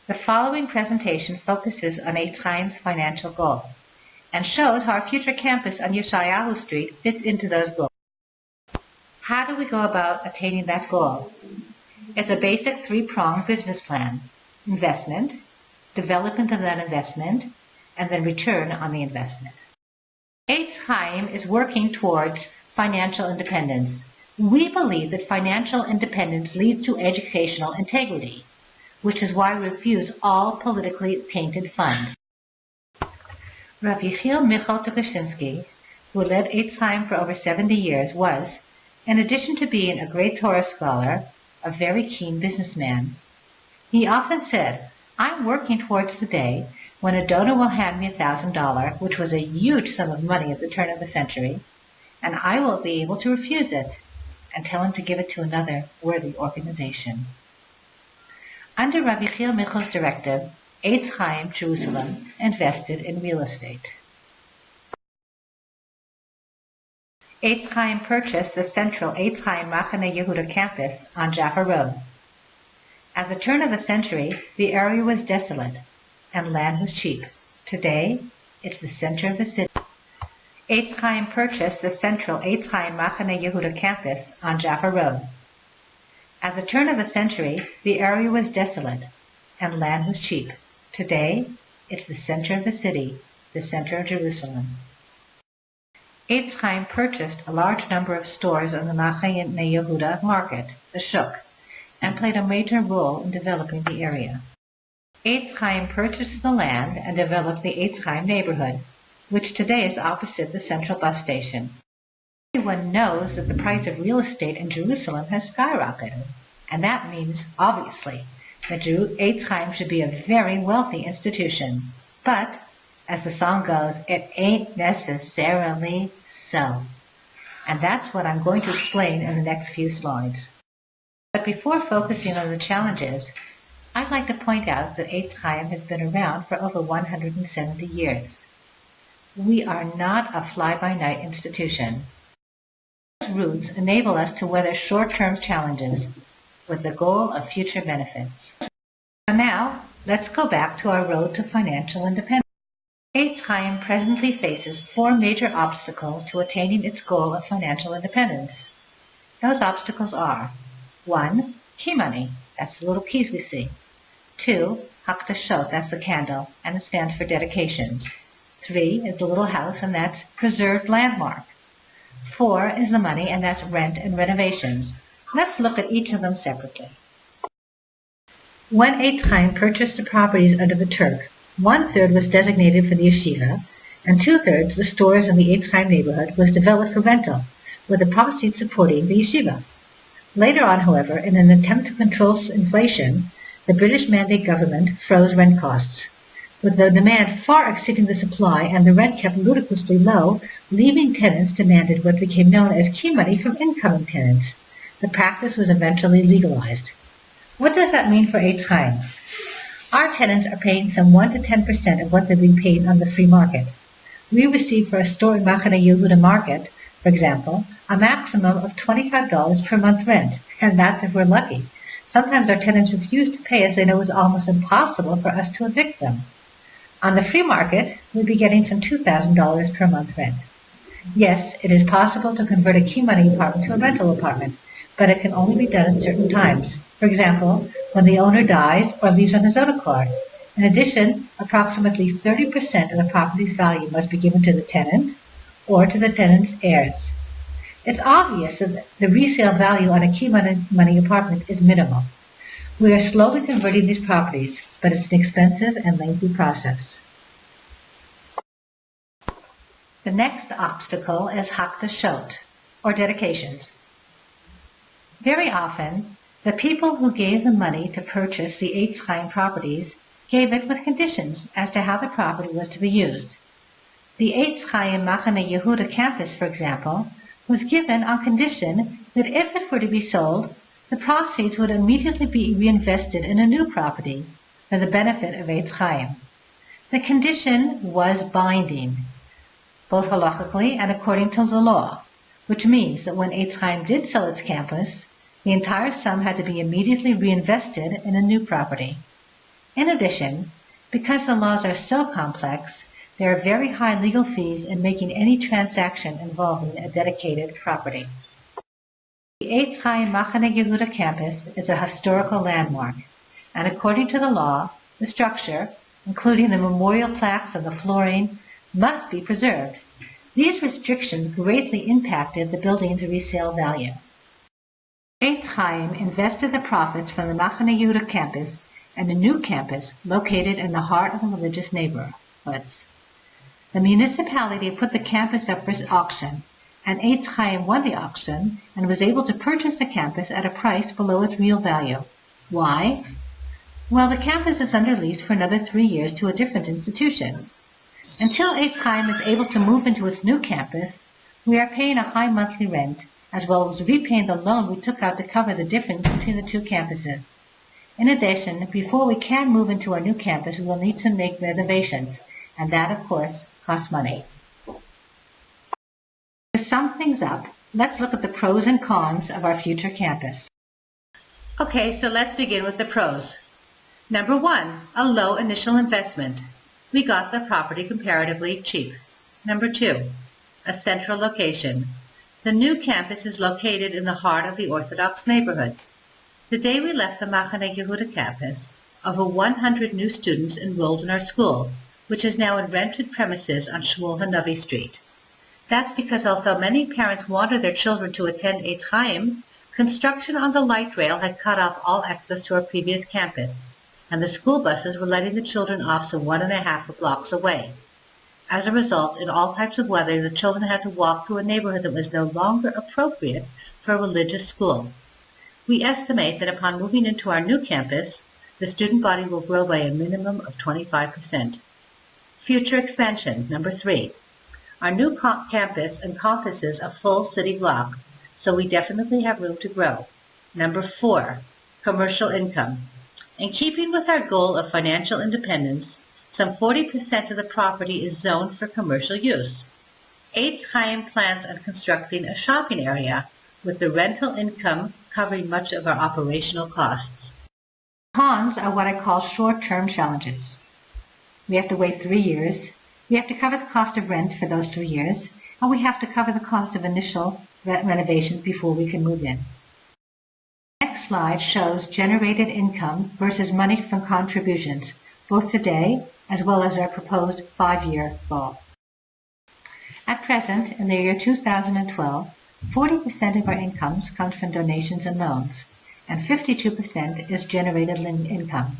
The following presentation focuses on Etz Chaim's financial goal and shows how our future campus on Yeshayahu Street fits into those goals. How do we go about attaining that goal? It's a basic three-pronged business plan: investment, development of that investment, and then return on the investment. Etz Chaim is working towards financial independence. We believe that financial independence leads to educational integrity, which is why we refuse all politically tainted funds. Rav Yechiel Michal Tukashinsky, who led Etz Chaim for over 70 years, was, in addition to being a great Torah scholar, a very keen businessman. He often said, "I'm working towards the day when a donor will hand me $1,000, which was a huge sum of money at the turn of the century, and I will be able to refuse it and tell him to give it to another worthy organization." Under Rav Yechiel Michal's directive, Etz Chaim Jerusalem invested in real estate. Etz Chaim purchased the central Etz Chaim Machane Yehuda campus on Jaffa Road. At the turn of the century, the area was desolate and land was cheap. Today, it's the center of the city. Etz Chaim purchased the central Etz Chaim Machane Yehuda campus on Jaffa Road. At the turn of the century, the area was desolate and land was cheap. Today, it's the center of the city, the center of Jerusalem. Etz Chaim purchased a large number of stores on the Machane Yehuda market, the Shuk, and played a major role in developing the area. Etz Chaim purchased the land and developed the Etz Chaim neighborhood, which today is opposite the central bus station. Everyone knows that the price of real estate in Jerusalem has skyrocketed, and that means, obviously, that Etz Chaim should be a very wealthy institution. But, as the song goes, it ain't necessarily so. And that's what I'm going to explain in the next few slides. But before focusing on the challenges, I'd like to point out that Etz Chaim has been around for over 170 years. We are not a fly-by-night institution. Those roots enable us to weather short-term challenges with the goal of future benefits. And now, let's go back to our road to financial independence. Etz Chaim presently faces four major obstacles to attaining its goal of financial independence. Those obstacles are: 1. Key money, that's the little keys we see. 2. Hakdashot, that's the candle, and it stands for dedications. 3 is the little house, and that's preserved landmark. 4 is the money, and that's rent and renovations. Let's look at each of them separately. When Etz Chaim purchased the properties under the Turk, 1/3 was designated for the yeshiva, and 2/3, the stores in the Etz Chaim neighborhood, was developed for rental, with the proceeds supporting the yeshiva. Later on, however, in an attempt to control inflation, the British Mandate government froze rent costs, with the demand far exceeding the supply and the rent kept ludicrously low. Leaving tenants demanded what became known as key money from incoming tenants. The practice was eventually legalized. What does that mean for Etz Chaim? Our tenants are paying some 1 to 10% of what they're being paid on the free market. We receive for a store in Machane Yehuda market, for example, a maximum of $25 per month rent, and that's if we're lucky. Sometimes our tenants refuse to pay as they know it's almost impossible for us to evict them. On the free market, we'd be getting some $2,000 per month rent. Yes, it is possible to convert a key money apartment to a rental apartment, but it can only be done at certain times. For example, when the owner dies or leaves on his own accord. In addition, approximately 30% of the property's value must be given to the tenant or to the tenant's heirs. It's obvious that the resale value on a key money apartment is minimal. We are slowly converting these properties, but it's an expensive and lengthy process. The next obstacle is Hakdashot, or dedications. Very often, the people who gave the money to purchase the Etz Chaim properties gave it with conditions as to how the property was to be used. The Etz Chaim Machane Yehuda campus, for example, was given on condition that if it were to be sold, the proceeds would immediately be reinvested in a new property for the benefit of Etz Chaim. The condition was binding, both halachically and according to the law, which means that when Etz Chaim did sell its campus, the entire sum had to be immediately reinvested in a new property. In addition, because the laws are so complex, there are very high legal fees in making any transaction involving a dedicated property. The Etz Chaim Machane Yehuda campus is a historical landmark, and according to the law, the structure, including the memorial plaques and the flooring, must be preserved. These restrictions greatly impacted the building's resale value. Etz Chaim invested the profits from the Machane Yehuda campus in a new campus located in the heart of the religious neighborhoods. The municipality put the campus up for auction, and Etz Chaim won the auction and was able to purchase the campus at a price below its real value. Why? Well, the campus is under lease for another 3 years to a different institution. Until Etz Chaim is able to move into its new campus, we are paying a high monthly rent, as well as repaying the loan we took out to cover the difference between the two campuses. In addition, before we can move into our new campus, we will need to make renovations, and that, of course, costs money. To sum things up, let's look at the pros and cons of our future campus. Okay, so let's begin with the pros. Number 1, a low initial investment. We got the property comparatively cheap. Number 2, a central location. The new campus is located in the heart of the Orthodox neighborhoods. The day we left the Machane Yehuda campus, over 100 new students enrolled in our school, which is now in rented premises on Shmuel Hanavi Street. That's because although many parents wanted their children to attend Etz Chaim, construction on the light rail had cut off all access to our previous campus, and the school buses were letting the children off some 1.5 blocks away. As a result, in all types of weather, the children had to walk through a neighborhood that was no longer appropriate for a religious school. We estimate that upon moving into our new campus, the student body will grow by a minimum of 25%. Future expansion, number 3. Our new campus encompasses a full city block, so we definitely have room to grow. Number 4, commercial income. In keeping with our goal of financial independence, some 40% of the property is zoned for commercial use. Etz Chaim plans on constructing a shopping area, with the rental income covering much of our operational costs. Cons are what I call short-term challenges. We have to wait 3 years, we have to cover the cost of rent for those 3 years, and we have to cover the cost of initial renovations before we can move in. The next slide shows generated income versus money from contributions, both today as well as our proposed 5-year goal. At present, in the year 2012, 40% of our incomes comes from donations and loans, and 52% is generated income.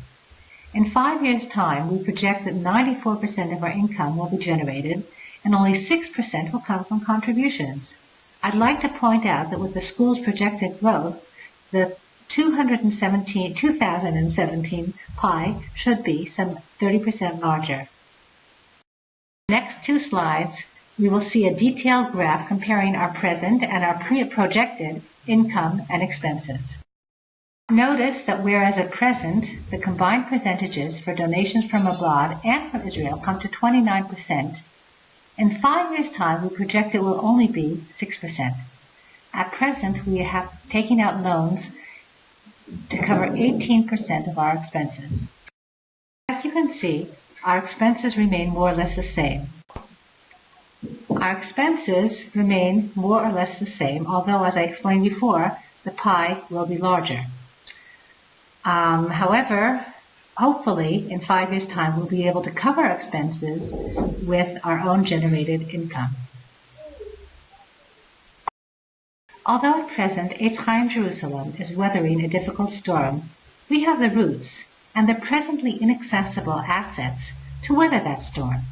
In 5 years' time, we project that 94% of our income will be generated, and only 6% will come from contributions. I'd like to point out that with the school's projected growth, the 2017 pie should be some 30% larger. Next 2 slides, we will see a detailed graph comparing our present and our projected income and expenses. Notice that whereas at present, the combined percentages for donations from abroad and from Israel come to 29%, in 5 years' time we project it will only be 6%. At present, we have taken out loans to cover 18% of our expenses. As you can see, our expenses remain more or less the same. Our expenses remain more or less the same, although, as I explained before, the pie will be larger. However, hopefully, in 5 years' time, we'll be able to cover our expenses with our own generated income. Although at present Etz Chaim Jerusalem is weathering a difficult storm, we have the roots and the presently inaccessible assets to weather that storm.